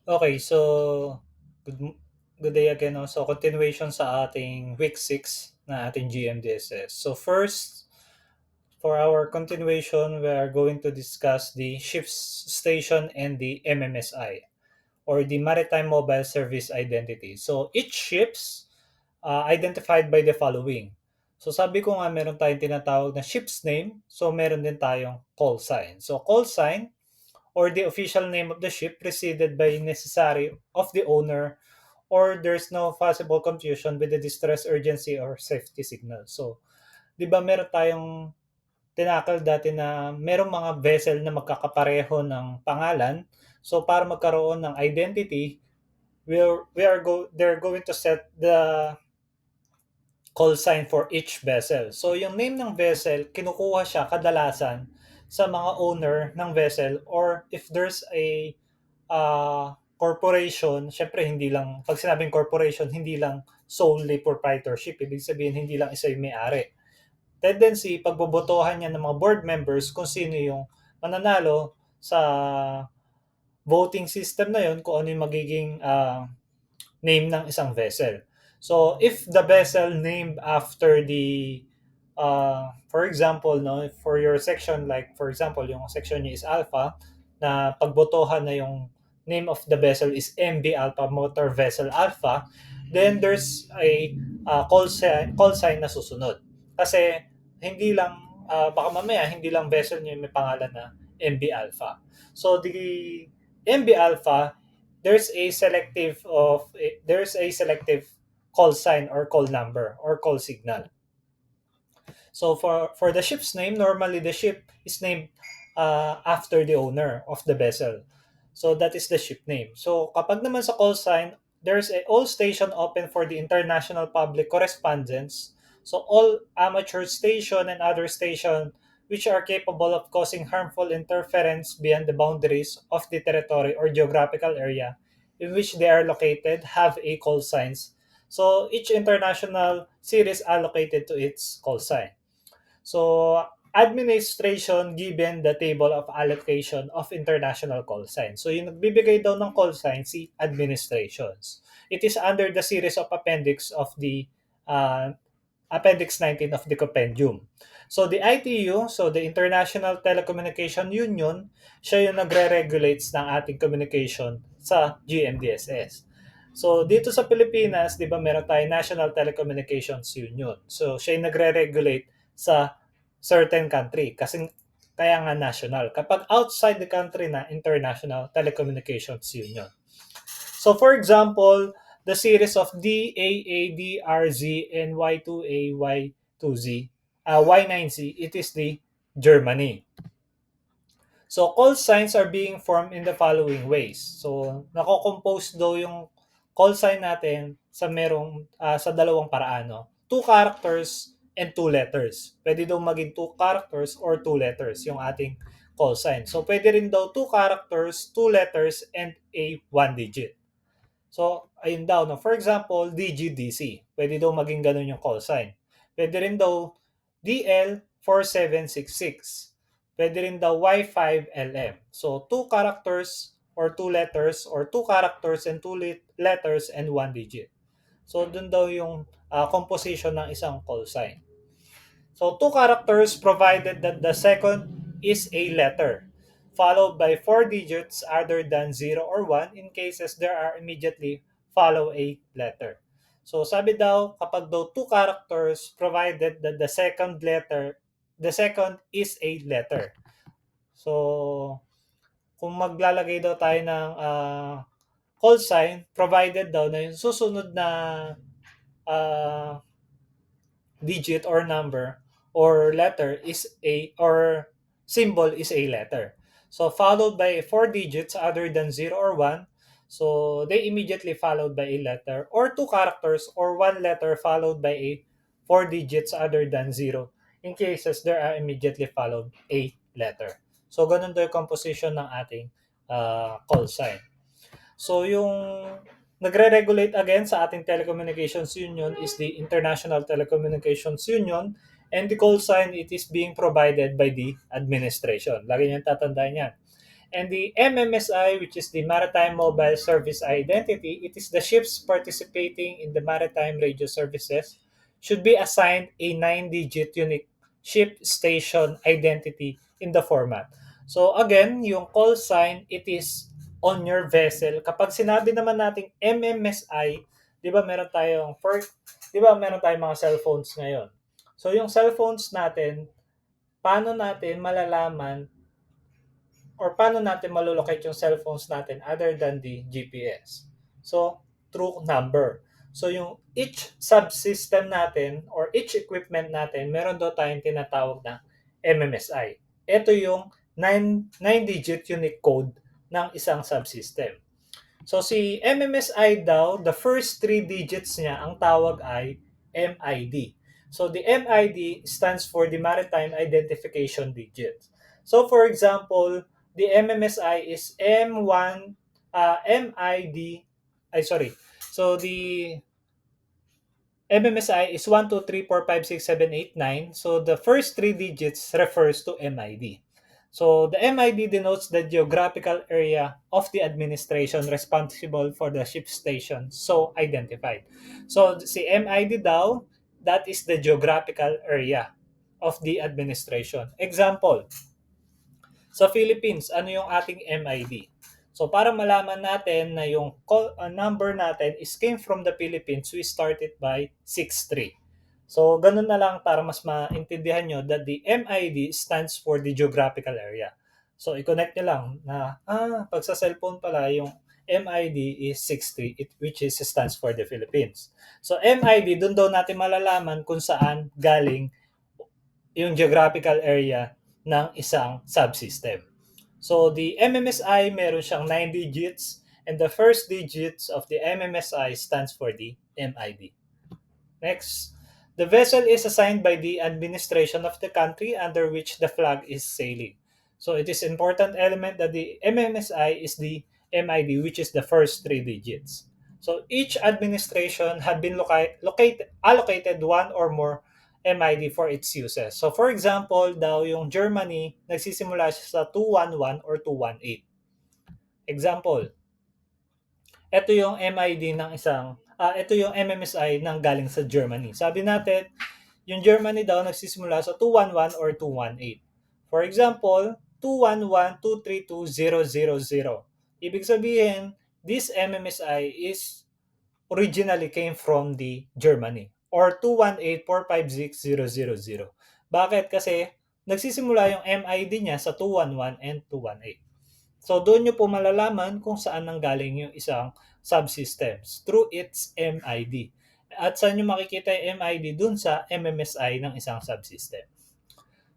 Okay, so good good day again 'no. So continuation sa ating week 6 na ating GMDSS. So first, for our continuation, we are going to discuss the ships station and the MMSI or the Maritime Mobile Service Identity. So each ships identified by the following. So sabi ko nga meron tayong tinatawag na ship's name, so meron din tayong call sign. So call sign or the official name of the ship preceded by necessary of the owner or there's no possible confusion with the distress urgency or safety signal. So, 'di ba meron tayong tinakal dati na merong mga vessel na magkakapareho ng pangalan. So para magkaroon ng identity, they're going to set the call sign for each vessel. So yung name ng vessel, kinukuha siya kadalasan sa mga owner ng vessel or if there's a corporation, syempre hindi lang, pag sinabing corporation, hindi lang solely proprietorship. Ibig sabihin, hindi lang isa yung may-ari. Tendency, pagbobotohan niya ng mga board members kung sino yung mananalo sa voting system na yun, kung ano yung magiging name ng isang vessel. So, if the vessel named after the for example, no, for your section, like for example, yung section niyo is Alpha, na pagbotohan na yung name of the vessel is MB Alpha Motor Vessel Alpha, then there's a call sign na susunod. Kasi hindi lang baka mamaya hindi lang vessel niyo may pangalan na MB Alpha. So the MB Alpha, there's a selective call sign or call number or call signal. So for the ship's name, normally the ship is named after the owner of the vessel. So that is the ship name. So kapag naman sa call sign, there's a all station open for the international public correspondence. So all amateur station and other station which are capable of causing harmful interference beyond the boundaries of the territory or geographical area in which they are located have a call signs. So each international series allocated to its call sign. So, administration given the table of allocation of international call sign. So, yung nagbibigay daw ng call sign, si administrations. It is under the series of appendix of the Appendix 19 of the Compendium. So, the ITU, so the International Telecommunication Union, siya yung nagre-regulates ng ating communication sa GMDSS. So, dito sa Pilipinas, di ba meron tayong National Telecommunications Union. So, siya yung nagre-regulate sa certain country kasi kaya nga national. Kapag outside the country na, International Telecommunications Union. So for example, the series of DAADRZ and Y2A, Y2Z, Y9Z, it is the Germany. So call signs are being formed in the following ways. So nako-compose daw yung call sign natin sa sa dalawang paraan, no? Two characters and two letters. Pwede daw maging two characters or two letters yung ating call sign. So pwede rin daw two characters, two letters and a one digit. So ayun daw, no? For example, DGDC. Pwede daw maging ganun yung call sign. Pwede rin daw DL4766. Pwede rin daw Y5LM. So, two characters or two letters or two characters and two letters and one digit. So, dun daw yung composition ng isang call sign. So, two characters provided that the second is a letter, followed by four digits other than 0 or 1 in cases there are immediately follow a letter. So, sabi daw, kapag daw two characters provided that the second is a letter. So, kung maglalagay daw tayo ng call sign, provided daw na yung susunod na uh, digit or number or letter is a or symbol is a letter. So followed by four digits other than 0 or 1. So they immediately followed by a letter or two characters or one letter followed by a four digits other than 0 in cases there are immediately followed a letter. So ganun daw yung composition ng ating call sign. So yung nagre-regulate again sa ating Telecommunications Union is the International Telecommunications Union and the call sign it is being provided by the administration. Lagi niyang tatandaan yan. And the MMSI, which is the Maritime Mobile Service Identity, it is the ships participating in the maritime radio services should be assigned a 9-digit unique ship station identity in the format. So again, yung call sign, it is on your vessel. Kapag sinabi naman nating MMSI, 'di ba meron tayong mga cellphones ngayon. So yung cellphones natin, paano natin malalaman or paano natin malolocate yung cellphones natin other than the GPS? So, through number. So, yung each subsystem natin or each equipment natin, meron daw tayong tinatawag na MMSI. Ito yung 9-digit unique code ng isang subsystem. So, si MMSI daw, the first 3 digits niya, ang tawag ay MID. So, the MID stands for the Maritime Identification Digit. So, for example, the MMSI is M1, MID, ay sorry. So, the MMSI is 1, 2, 3, 4, 5, 6, 7, 8, 9. So, the first 3 digits refers to MID. So, the MID denotes the geographical area of the administration responsible for the ship station so identified. So, si MID daw, that is the geographical area of the administration. Example, sa Philippines, ano yung ating MID? So para malaman natin na yung number natin is came from the Philippines, we start it by 63. So ganun na lang para mas maintindihan nyo that the MID stands for the geographical area. So i-connect nyo lang na pag sa cellphone pala yung MID is 60 which is stands for the Philippines. So MID, doon daw natin malalaman kung saan galing yung geographical area ng isang subsystem. So the MMSI, meron siyang 9 digits and the first digits of the MMSI stands for the MID. Next, the vessel is assigned by the administration of the country under which the flag is sailing. So it is important element that the MMSI is the MID, which is the first 3 digits. So each administration had been allocated one or more MID for its uses. So for example, daw yung Germany, nagsisimula siya sa 211 or 218. Example, ito yung MID ng ito yung MMSI ng galing sa Germany. Sabi natin, yung Germany daw nagsisimula sa 211 or 218. For example, 211-232-000. Ibig sabihin, this MMSI is originally came from the Germany or 218-456-000. Bakit? Kasi nagsisimula yung MID niya sa 211 and 218. So doon nyo po malalaman kung saan nanggaling yung isang subsystems through its MID. At saan nyo makikita yung MID dun sa MMSI ng isang subsystem.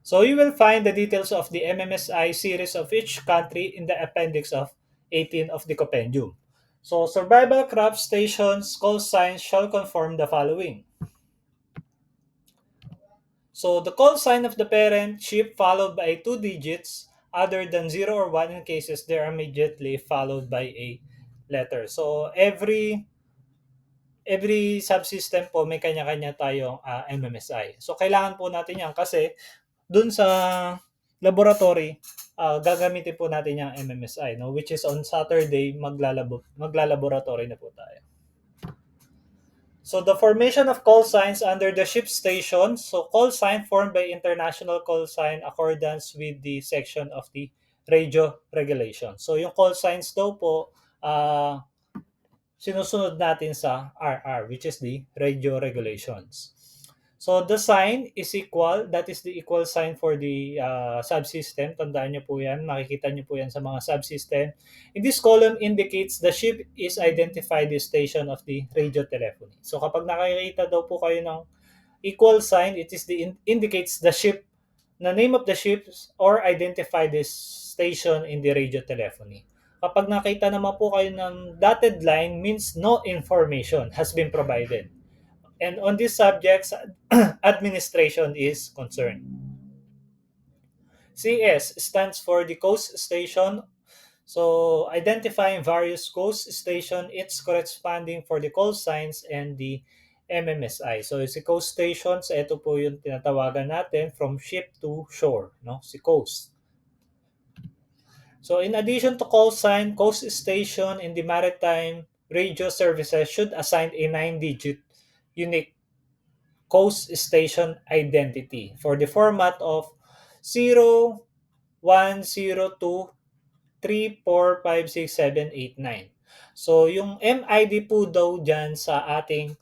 So you will find the details of the MMSI series of each country in the appendix of 18 of the compendium. So survival craft stations call signs shall conform the following. So the call sign of the parent ship followed by 2 digits other than 0 or 1 in cases they are immediately followed by a letter. So every subsystem po may kanya-kanya tayong MMSI. So kailangan po natin yan kasi dun sa laboratory, gagamitin po natin yung MMSI, no? Which is on Saturday, maglalaboratory na po tayo. So the formation of call signs under the ship station. So call sign formed by international call sign accordance with the section of the radio regulation. So yung call signs daw po, sinusunod natin sa RR, which is the radio regulations. So the sign is equal, that is the equal sign for the subsystem. Tandaan nyo po yan, makikita nyo po yan sa mga subsystem. In this column indicates the ship is identified the station of the radio telephony. So kapag nakikita daw po kayo ng equal sign, it is indicates the ship, the name of the ship or identify the station in the radio telephony. Kapag nakita naman po kayo ng dotted line, means no information has been provided. And on these subjects, administration is concerned. CS stands for the coast station. So identifying various coast station, it's corresponding for the call signs and the MMSI. So si coast stations, ito po yung tinatawagan natin from ship to shore, no? Si coast. So in addition to call sign, coast station in the maritime radio services should assign a 9-digit unique coast station identity for the format of 0102345678 So yung MID po daw dyan sa ating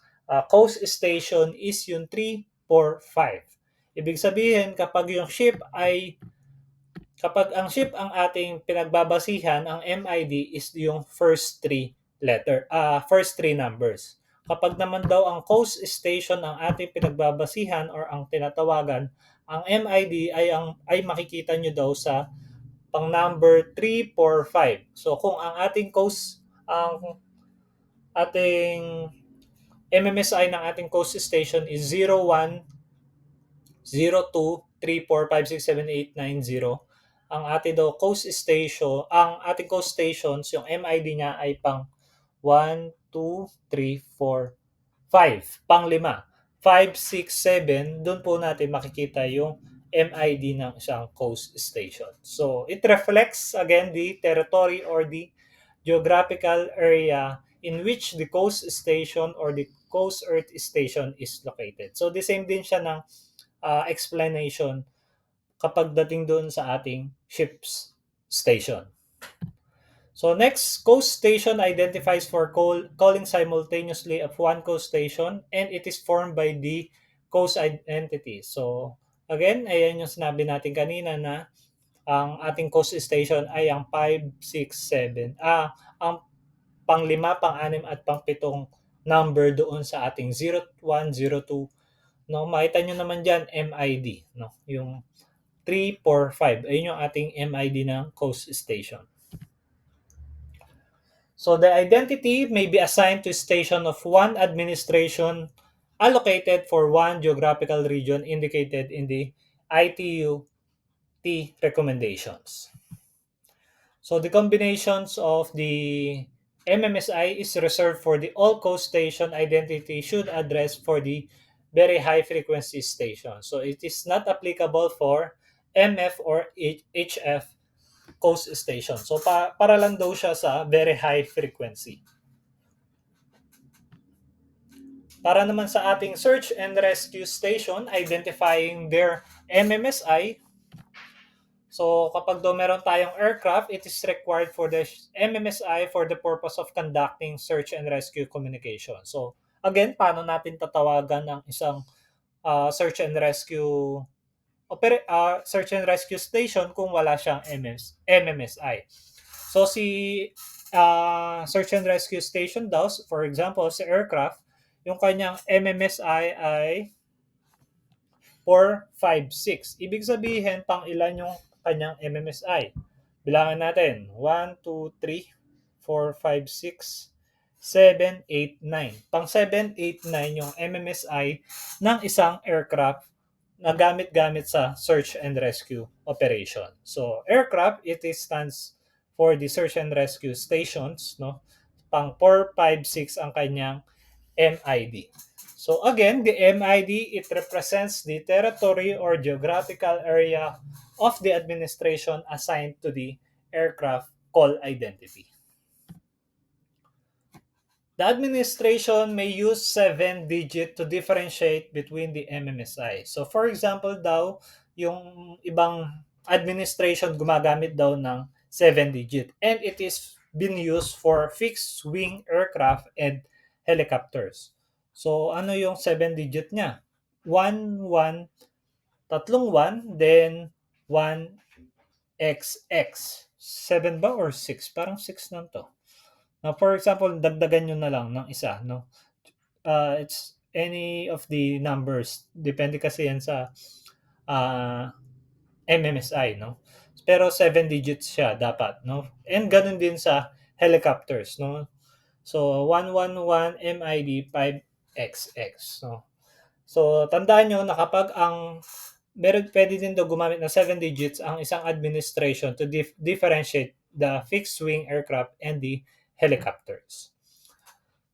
coast station is yung 345. Ibig sabihin kapag ang ship ang ating pinagbabasihan, ang MID is yung first three numbers. Kapag naman daw ang coast station ang ating pinagbabasihan or ang tinatawagan, ang MID ay makikita nyo daw sa pang number 345. So kung ang ating MMSI ng ating coast station is 010234567890, ang ating coast stations, yung MID niya ay pang 1, 2, 3, 4, 5. Pang 5. 5, 6, 7, doon po natin makikita yung MID ng isang coast station. So, it reflects again the territory or the geographical area in which the coast station or the coast earth station is located. So, the same din siya ng explanation kapag dating doon sa ating ship's station. So next, coast station identifies for calling simultaneously of one coast station and it is formed by the coast identity. So again, ayan yung sinabi natin kanina na ang ating coast station ay ang 5, 6, 7. Ang pang-5, pang-6 at pang-7 number doon sa ating 01, 02. No, makita nyo naman diyan MID, no? Yung 3, 4, 5. Ayun yung ating MID ng coast station. So the identity may be assigned to station of one administration allocated for one geographical region indicated in the ITU-T recommendations. So the combinations of the MMSI is reserved for the all coast station identity should address for the very high frequency station. So it is not applicable for MF or HF coast station. So para lang daw siya sa very high frequency. Para naman sa ating search and rescue station, identifying their MMSI. So kapag daw meron tayong aircraft, it is required for the MMSI for the purpose of conducting search and rescue communication. So again, paano natin tatawagan ang isang search and rescue station kung wala siyang MMSI? So si search and rescue station daw, for example, si aircraft, yung kanyang MMSI ay 4, 5, 6. Ibig sabihin, pang ilan yung kanyang MMSI? Bilangan natin. 1, 2, 3, 4, 5, 6, 7, 8, 9. Pang 7, 8, 9 yung MMSI ng isang aircraft na gamit-gamit sa search and rescue operation. So, aircraft, it stands for the search and rescue stations, no? Pang 4, 5, 6 ang kanyang MID. So again, the MID, it represents the territory or geographical area of the administration assigned to the aircraft call identity. The administration may use 7-digit to differentiate between the MMSI. So for example daw, yung ibang administration gumagamit daw ng 7-digit and it is been used for fixed wing aircraft and helicopters. So ano yung 7-digit niya? 1, 1, tatlong 1, then 1XX. 7 ba or 6? Parang 6 lang to. Now, for example, dagdagan nyo na lang ng isa, no? It's any of the numbers. Depende kasi yan sa MMSI, no? Pero 7 digits siya dapat, no? And ganun din sa helicopters, no? So, 111 MID 5XX, no? So, tandaan nyo na kapag pwede din daw gumamit ng 7 digits ang isang administration to differentiate the fixed-wing aircraft and the helicopters.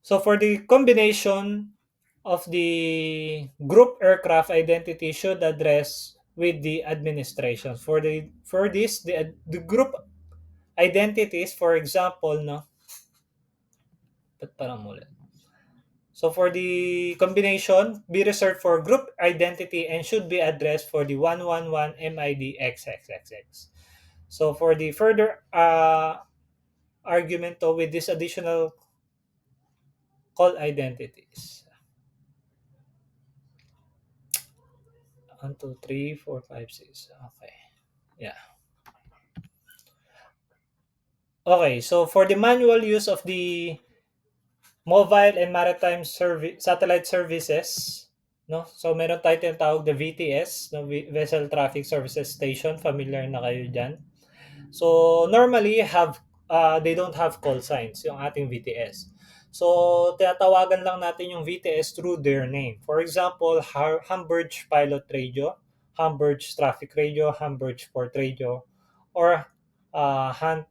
So for the combination of the group aircraft identity should address with the administration. For this, the group identities, for example, no? Ba't parang muli? So for the combination, be reserved for group identity and should be addressed for the 111 MID XXXX. So for the further argument to with this additional call identities. 1, 2, 3, 4, 5, 6. Okay. Yeah. Okay, so for the manual use of the mobile and maritime satellite services, no? So meron tayo tinatawag na VTS, no? Vessel Traffic Services Station. Familiar na kayo diyan. So normally they don't have call signs yung ating VTS. So tinatawagan lang natin yung VTS through their name. For example, Hamburg Pilot Radio, Hamburg Traffic Radio, Hamburg Port Radio, or Hunt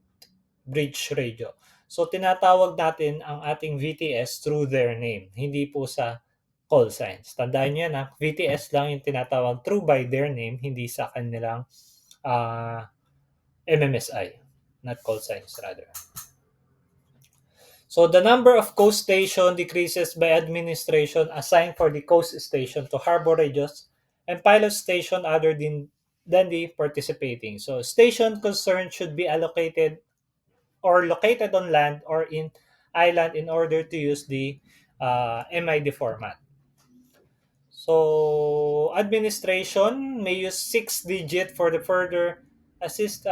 Bridge Radio. So tinatawag natin ang ating VTS through their name, hindi po sa call signs. Tandaan niyo na VTS lang yung tinatawag through by their name, hindi sa kanilang MMSI, not call signs rather. So the number of coast station decreases by administration assigned for the coast station to harbor radios and pilot station other than the participating. So station concerned should be allocated or located on land or in island in order to use the MID format. So administration may use 6-digit for the further assist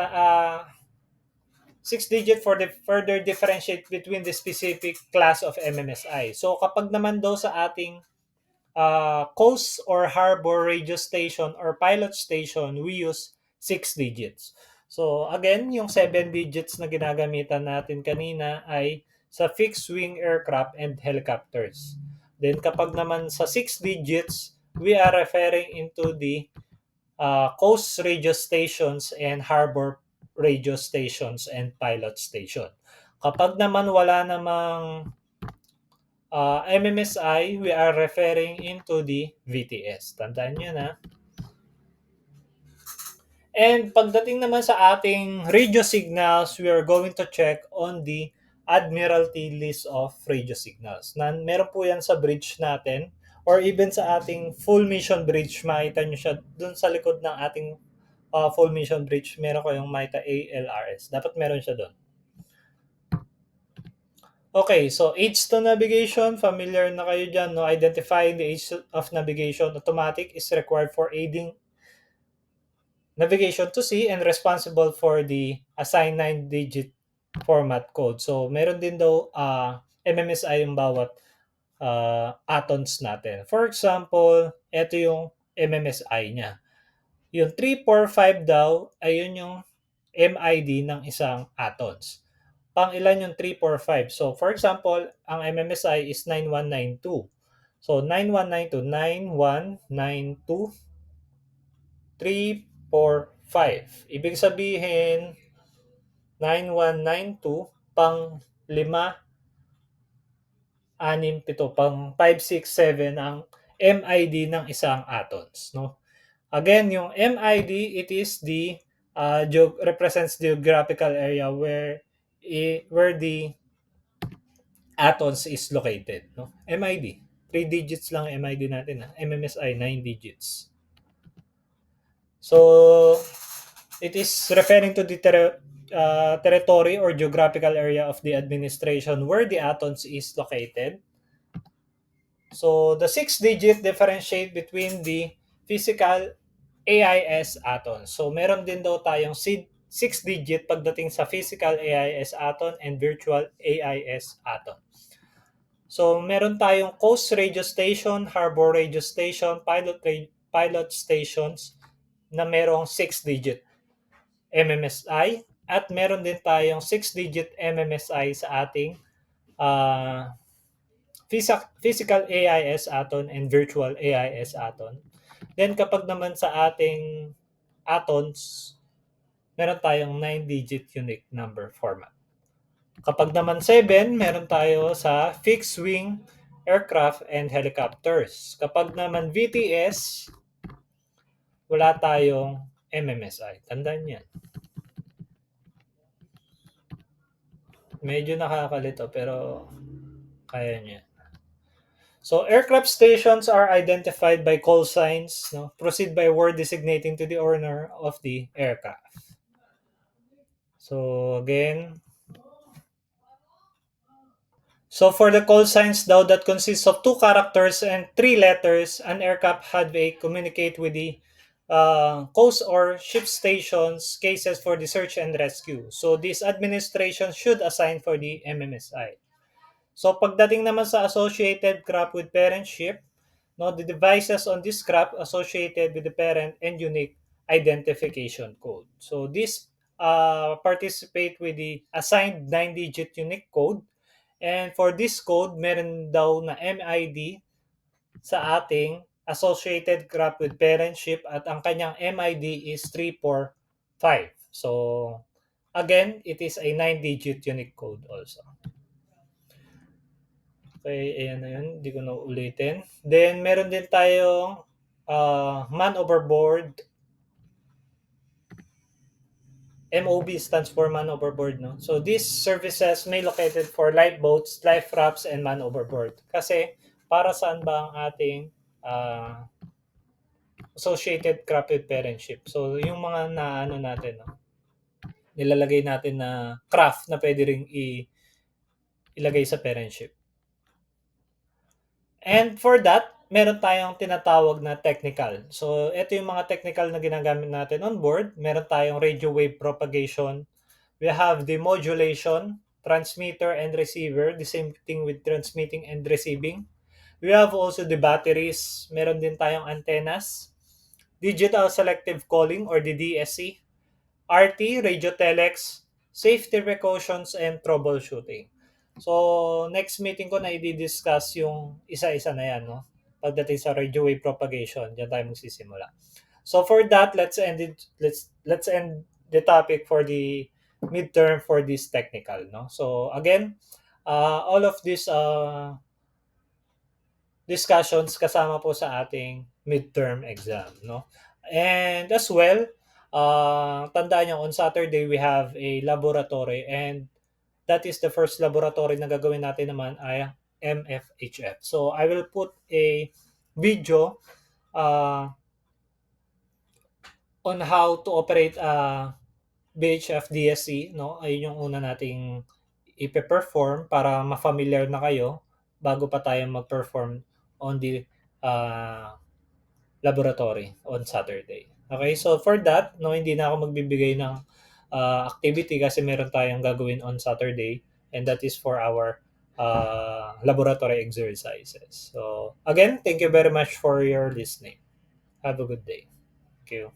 6-digit for the further differentiate between the specific class of MMSI. So kapag naman daw sa ating coast or harbor radio station or pilot station, we use 6 digits. So again, yung 7 digits na ginagamitan natin kanina ay sa fixed wing aircraft and helicopters. Then kapag naman sa 6 digits, we are referring into the coast radio stations and harbor radio stations and pilot station. Kapag naman wala namang MMSI, we are referring into the VTS. Tandaan nyo na. And pagdating naman sa ating radio signals, we are going to check on the Admiralty list of radio signals. Meron po yan sa bridge natin or even sa ating full mission bridge, makita nyo siya dun sa likod ng ating full mission bridge, meron kayong makita ALRS. Dapat meron siya dun. Okay, so aids to navigation, familiar na kayo dyan, no? Identifying the aids of navigation automatic is required for aiding navigation to sea and responsible for the assigned 9-digit format code. So, meron din daw MMSI yung bawat atoms natin. For example, ito yung MMSI niya. Yung 345 daw, ayun yung MID ng isang atoms. Pang ilan yung 345? So, for example, ang MMSI is 9192. So, 9192, 9192, 345. Ibig sabihin, 9192, pang 5, 6, 7, pang 5, 6, 7 ang MID ng isang atoms. No? Again, yung MID, it is the represents the geographical area where the atoms is located. No? MID. 3 digits lang MID natin. MMSI, 9 digits. So, it is referring to the territory or geographical area of the administration where the atoms is located. So, the 6-digit differentiate between the physical AIS atom. So, meron din daw tayong 6-digit pagdating sa physical AIS atom and virtual AIS atom. So, meron tayong coast radio station, harbor radio station, pilot stations na merong 6-digit MMSI at meron din tayong 6-digit MMSI sa ating physical AIS atom and virtual AIS atom. Then kapag naman sa ating atoms, meron tayong 9-digit unique number format. Kapag naman 7, meron tayo sa fixed wing aircraft and helicopters. Kapag naman VTS, wala tayong MMSI. Tandaan yan. Medyo nakakalito pero kaya niya. So aircraft stations are identified by call signs, no? Proceed by word designating to the owner of the aircraft. So again, so for the call signs daw that consists of two characters and three letters, an aircraft had a communicate with the coast or ship stations cases for the search and rescue. So this administration should assign for the MMSI. So pagdating naman sa associated craft with parent ship, no, the devices on this craft associated with the parent and unique identification code. So this participate with the assigned 9-digit unique code. And for this code, meron daw na MID sa ating associated craft with parent ship at ang kanyang MID is 345. So again, it is a 9-digit unique code also. Okay, ayan na yun. Hindi ko na ulitin. Then, meron din tayong man overboard. MOB stands for man overboard, no? So, these services may located for lifeboats, life rafts, and man overboard. Kasi, para saan ba ang ating associated craft with parent ship? So, yung mga naano natin, no? Nilalagay natin na craft na pwede ring ilagay sa parent ship. And for that, meron tayong tinatawag na technical. So, ito yung mga technical na ginagamit natin on board. Meron tayong radio wave propagation. We have the modulation, transmitter and receiver. The same thing with transmitting and receiving. We have also the batteries. Meron din tayong antennas. Digital selective calling or the DSC. RT, radio telex, safety precautions, and troubleshooting. So, next meeting ko na i-discuss yung isa-isa na yan, no? Pagdating sa radio wave propagation, diyan tayo magsisimula. So, for that, let's end the topic for the midterm for this technical, no? So, again, all of these discussions kasama po sa ating midterm exam, no? And as well, tandaan nyo, on Saturday we have a laboratory and that is the first laboratory na gagawin natin naman ay MFHF. So I will put a video on how to operate BHF DSC, no? Ayun yung una nating ipe-perform para ma-familiar na kayo bago pa tayo mag-perform on the laboratory on Saturday. Okay, so for that, no, hindi na ako magbibigay ng activity kasi meron tayong gagawin on Saturday and that is for our laboratory exercises. So again, thank you very much for your listening. Have a good day. Thank you.